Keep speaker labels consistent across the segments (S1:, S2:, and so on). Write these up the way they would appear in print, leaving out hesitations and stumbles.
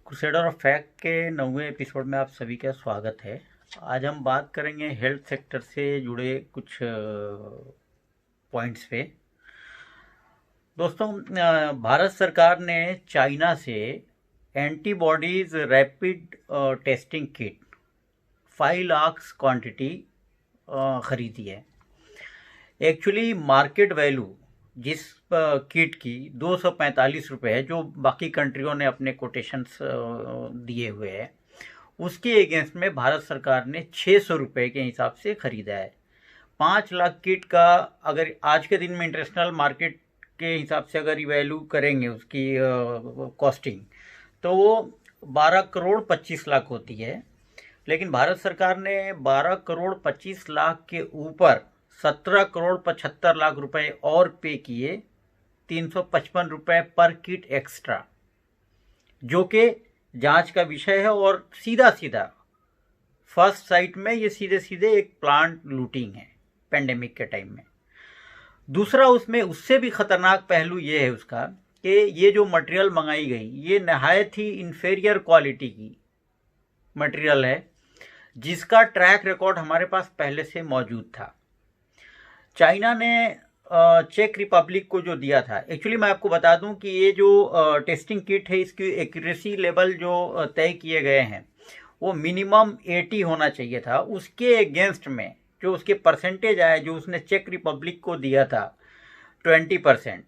S1: Crusader of fact के 9वें episode में आप सभी का स्वागत है। आज हम बात करेंगे हेल्थ सेक्टर से जुड़े कुछ पॉइंट्स पे। दोस्तों, भारत सरकार ने चाइना से antibodies rapid testing kit 5 lakh quantity खरीदी है। एक्चुअली मार्केट वैल्यू जिस किट की 245 रुपये है, जो बाकी कंट्रियों ने अपने कोटेशंस दिए हुए हैं, उसके अगेंस्ट में भारत सरकार ने 600 रुपये के हिसाब से ख़रीदा है। 5 लाख किट का अगर आज के दिन में इंटरनेशनल मार्केट के हिसाब से अगर वैल्यू करेंगे उसकी कॉस्टिंग, तो वो 12 करोड़ 25 लाख होती है। लेकिन भारत सरकार ने 12 करोड़ 25 लाख के ऊपर 17 करोड़ 75 लाख रुपए और पे किए, 355 रुपये पर किट एक्स्ट्रा, जो कि जांच का विषय है। और सीधा सीधा फर्स्ट साइट में ये सीधे सीधे एक प्लांट लूटिंग है पेंडेमिक के टाइम में। दूसरा, उसमें उससे भी खतरनाक पहलू ये है उसका कि ये जो मटेरियल मंगाई गई ये नहायत ही इन्फेरियर क्वालिटी की मटेरियल है, जिसका ट्रैक रिकॉर्ड हमारे पास पहले से मौजूद था। चाइना ने चेक रिपब्लिक को जो दिया था, एक्चुअली मैं आपको बता दूं कि ये जो टेस्टिंग किट है इसकी एक्यूरेसी लेवल जो तय किए गए हैं वो मिनिमम 80 होना चाहिए था। उसके अगेंस्ट में जो उसके परसेंटेज आए, जो उसने चेक रिपब्लिक को दिया था 20%,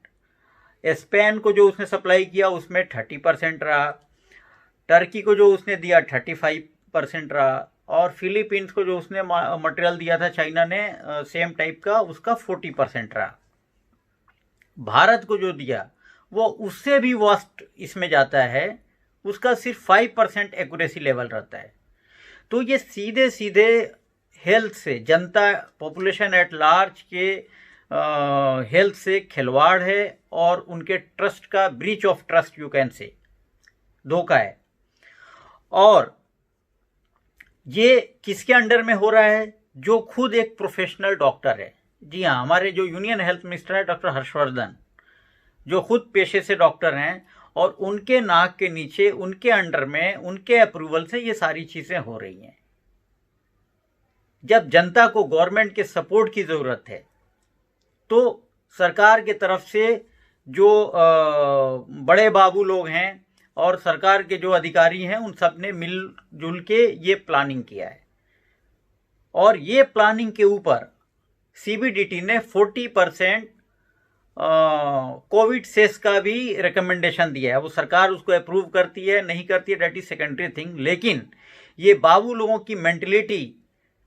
S1: स्पेन को जो उसने सप्लाई किया उसमें 30% रहा, टर्की को जो उसने दिया 35% रहा, और फिलीपींस को जो उसने मटेरियल दिया था चाइना ने सेम टाइप का, उसका 40% रहा। भारत को जो दिया वो उससे भी वर्स्ट इसमें जाता है, उसका सिर्फ 5% एक्यूरेसी लेवल रहता है। तो ये सीधे सीधे हेल्थ से, जनता पॉपुलेशन एट लार्ज के हेल्थ से खिलवाड़ है और उनके ट्रस्ट का breach of trust you can say धोखा है। और ये किसके अंडर में हो रहा है? जो खुद एक प्रोफेशनल डॉक्टर है। जी हाँ, हमारे जो यूनियन हेल्थ मिनिस्टर है डॉक्टर हर्षवर्धन, जो खुद पेशे से डॉक्टर हैं, और उनके नाक के नीचे, उनके अंडर में, उनके अप्रूवल से ये सारी चीजें हो रही हैं। जब जनता को गवर्नमेंट के सपोर्ट की जरूरत है तो सरकार की तरफ से जो बड़े बाबू लोग हैं और सरकार के जो अधिकारी हैं, उन सब ने मिलजुल के ये प्लानिंग किया है। और ये प्लानिंग के ऊपर सीबीडीटी ने 40% कोविड सेस का भी रिकमेंडेशन दिया है। वो सरकार उसको अप्रूव करती है नहीं करती है, दैट इज सेकेंडरी थिंग। लेकिन ये बाबू लोगों की मेंटलिटी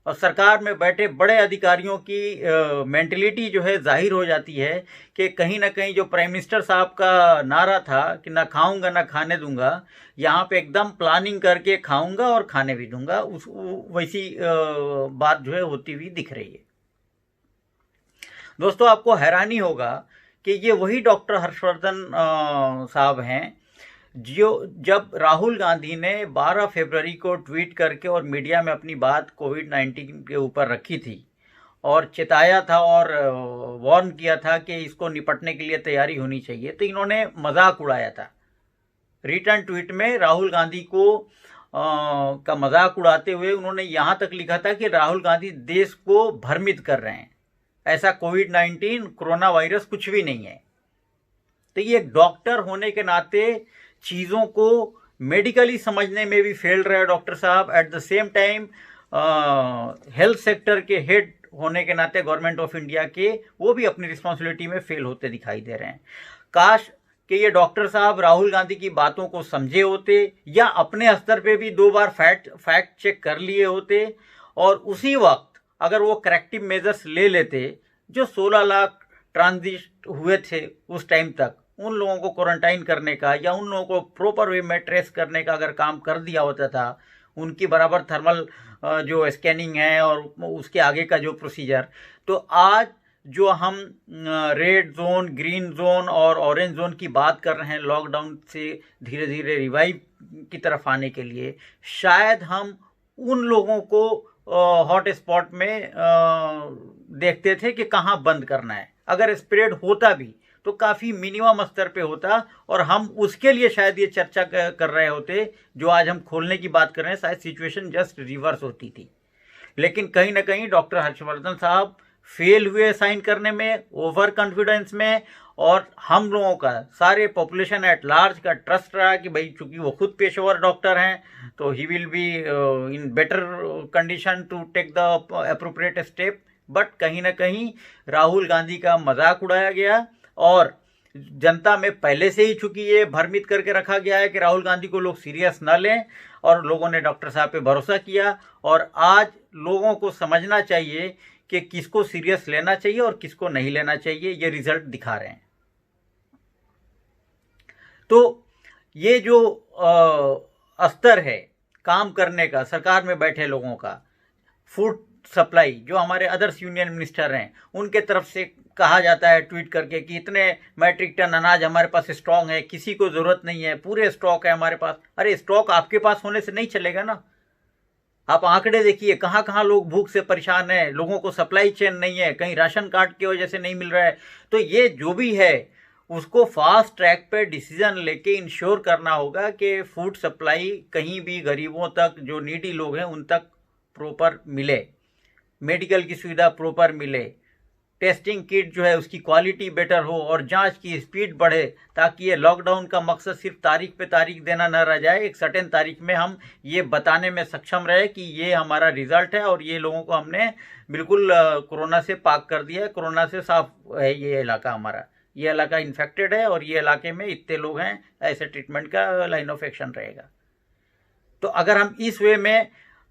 S1: और सरकार में बैठे बड़े अधिकारियों की मेंटलिटी जो है जाहिर हो जाती है कि कहीं ना कहीं जो प्राइम मिनिस्टर साहब का नारा था कि ना खाऊंगा ना खाने दूंगा, यहाँ पे एकदम प्लानिंग करके खाऊंगा और खाने भी दूंगा, उस वैसी बात जो है होती हुई दिख रही है। दोस्तों, आपको हैरानी होगा कि ये वही डॉक्टर हर्षवर्धन साहब हैं जो जब राहुल गांधी ने 12 फरवरी को ट्वीट करके और मीडिया में अपनी बात कोविड-19 के ऊपर रखी थी और चेताया था और वार्न किया था कि इसको निपटने के लिए तैयारी होनी चाहिए, तो इन्होंने मजाक उड़ाया था। रिटर्न ट्वीट में राहुल गांधी को का मजाक उड़ाते हुए उन्होंने यहाँ तक लिखा था कि राहुल गांधी देश को भ्रमित कर रहे हैं, ऐसा कोविड-19 कोरोना वायरस कुछ भी नहीं है। तो ये एक डॉक्टर होने के नाते चीज़ों को मेडिकली समझने में भी फेल रहे हैं डॉक्टर साहब। At the same time health sector के हेड होने के नाते गवर्नमेंट ऑफ इंडिया के, वो भी अपनी रिस्पॉन्सिबिलिटी में फेल होते दिखाई दे रहे हैं। काश कि ये डॉक्टर साहब राहुल गांधी की बातों को समझे होते या अपने स्तर पे भी 2 बार फैक्ट चेक कर लिए होते, और उसी वक्त अगर वो करेक्टिव मेजर्स ले लेते। जो 16 लाख ट्रांजिट हुए थे उस टाइम तक, उन लोगों को क्वारंटाइन करने का या उन लोगों को प्रॉपर वे में ट्रेस करने का अगर काम कर दिया होता था, उनकी बराबर थर्मल जो स्कैनिंग है और उसके आगे का जो प्रोसीजर, तो आज जो हम रेड जोन, ग्रीन जोन और ऑरेंज जोन की बात कर रहे हैं लॉकडाउन से धीरे धीरे रिवाइव की तरफ आने के लिए, शायद हम उन लोगों को हॉट स्पॉट में देखते थे कि कहाँ बंद करना है। अगर स्प्रेड होता भी तो काफ़ी मिनिमम स्तर पे होता और हम उसके लिए शायद ये चर्चा कर रहे होते। जो आज हम खोलने की बात कर रहे हैं, शायद सिचुएशन जस्ट रिवर्स होती थी। लेकिन कहीं ना कहीं डॉक्टर हर्षवर्धन साहब फेल हुए साइन करने में, ओवर कॉन्फिडेंस में, और हम लोगों का, सारे पॉपुलेशन एट लार्ज का ट्रस्ट रहा कि भाई चूंकि वो खुद पेशेवर डॉक्टर हैं तो he will be in better condition to take the appropriate step. But कहीं ना कहीं राहुल गांधी का मजाक उड़ाया गया और जनता में पहले से ही चूंकि ये भ्रमित करके रखा गया है कि राहुल गांधी को लोग सीरियस न लें, और लोगों ने डॉक्टर साहब पे भरोसा किया। और आज लोगों को समझना चाहिए कि किसको सीरियस लेना चाहिए और किसको नहीं लेना चाहिए, ये रिजल्ट दिखा रहे हैं। तो ये जो स्तर है काम करने का सरकार में बैठे लोगों का, फूड सप्लाई जो हमारे अदर्स यूनियन मिनिस्टर हैं उनके तरफ से कहा जाता है ट्वीट करके कि इतने मैट्रिक टन अनाज हमारे पास स्ट्रॉन्ग है, किसी को ज़रूरत नहीं है, पूरे स्टॉक है हमारे पास। अरे स्टॉक आपके पास होने से नहीं चलेगा ना। आप आंकड़े देखिए, कहाँ कहाँ लोग भूख से परेशान हैं, लोगों को सप्लाई चेन नहीं है, कहीं राशन कार्ड की वजह से नहीं मिल रहा है। तो ये जो भी है उसको फास्ट ट्रैक पे डिसीजन लेके इंश्योर करना होगा कि फूड सप्लाई कहीं भी गरीबों तक, जो नीडी लोग हैं उन तक प्रॉपर मिले, मेडिकल की सुविधा प्रॉपर मिले, टेस्टिंग किट जो है उसकी क्वालिटी बेटर हो और जांच की स्पीड बढ़े, ताकि ये लॉकडाउन का मकसद सिर्फ तारीख पे तारीख देना न रह जाए। एक सर्टेन तारीख में हम ये बताने में सक्षम रहे कि ये हमारा रिजल्ट है और ये लोगों को हमने बिल्कुल कोरोना से पाक कर दिया है, कोरोना से साफ है ये इलाका हमारा, ये इलाका इन्फेक्टेड है और ये इलाके में इतने लोग हैं, ऐसे ट्रीटमेंट का लाइन ऑफ एक्शन रहेगा। तो अगर हम इस वे में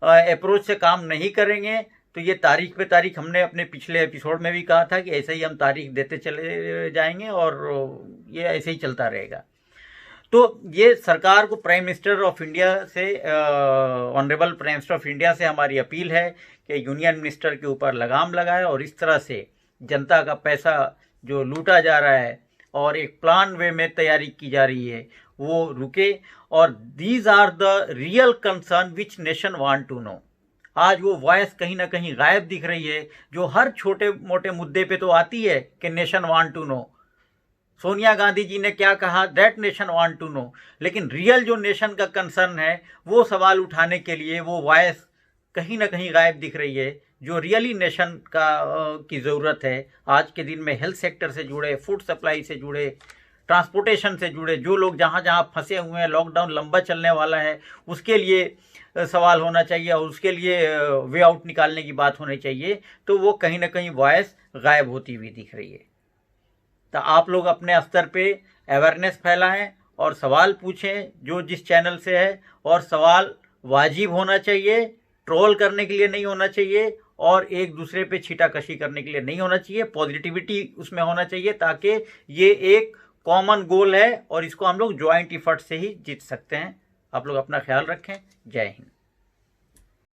S1: अप्रोच से काम नहीं करेंगे तो ये तारीख पे तारीख, हमने अपने पिछले एपिसोड में भी कहा था कि ऐसे ही हम तारीख देते चले जाएंगे और ये ऐसे ही चलता रहेगा। तो ये सरकार को, प्राइम मिनिस्टर ऑफ इंडिया से, honourable prime minister of India से हमारी अपील है कि यूनियन मिनिस्टर के ऊपर लगाम लगाए और इस तरह से जनता का पैसा जो लूटा जा रहा है और एक प्लान वे में तैयारी की जा रही है वो रुके। और these are the real concern which nation want to know. आज वो वॉइस कहीं ना कहीं गायब दिख रही है जो हर छोटे मोटे मुद्दे पे तो आती है कि nation want to know. Sonia Gandhi ji ने क्या कहा, that nation want to know. लेकिन रियल जो नेशन का कंसर्न है वो सवाल उठाने के लिए वो वॉइस कहीं ना कहीं गायब दिख रही है, जो रियली नेशन का की ज़रूरत है। आज के दिन में हेल्थ सेक्टर से जुड़े, फूड सप्लाई से जुड़े, ट्रांसपोर्टेशन से जुड़े जो लोग जहाँ जहाँ फंसे हुए हैं, लॉकडाउन लंबा चलने वाला है, उसके लिए सवाल होना चाहिए और उसके लिए वे आउट निकालने की बात होनी चाहिए। तो वो कहीं ना कहीं वॉइस गायब होती हुई दिख रही है। तो आप लोग अपने स्तर पे अवेयरनेस फैलाएं और सवाल पूछें जो जिस चैनल से है, और सवाल वाजिब होना चाहिए, ट्रोल करने के लिए नहीं होना चाहिए और एक दूसरे पे छीटाकशी करने के लिए नहीं होना चाहिए। पॉजिटिविटी उसमें होना चाहिए ताकि ये एक कॉमन गोल है और इसको हम लोग ज्वाइंट इफर्ट से ही जीत सकते हैं। आप लोग अपना ख्याल रखें। जय हिंद।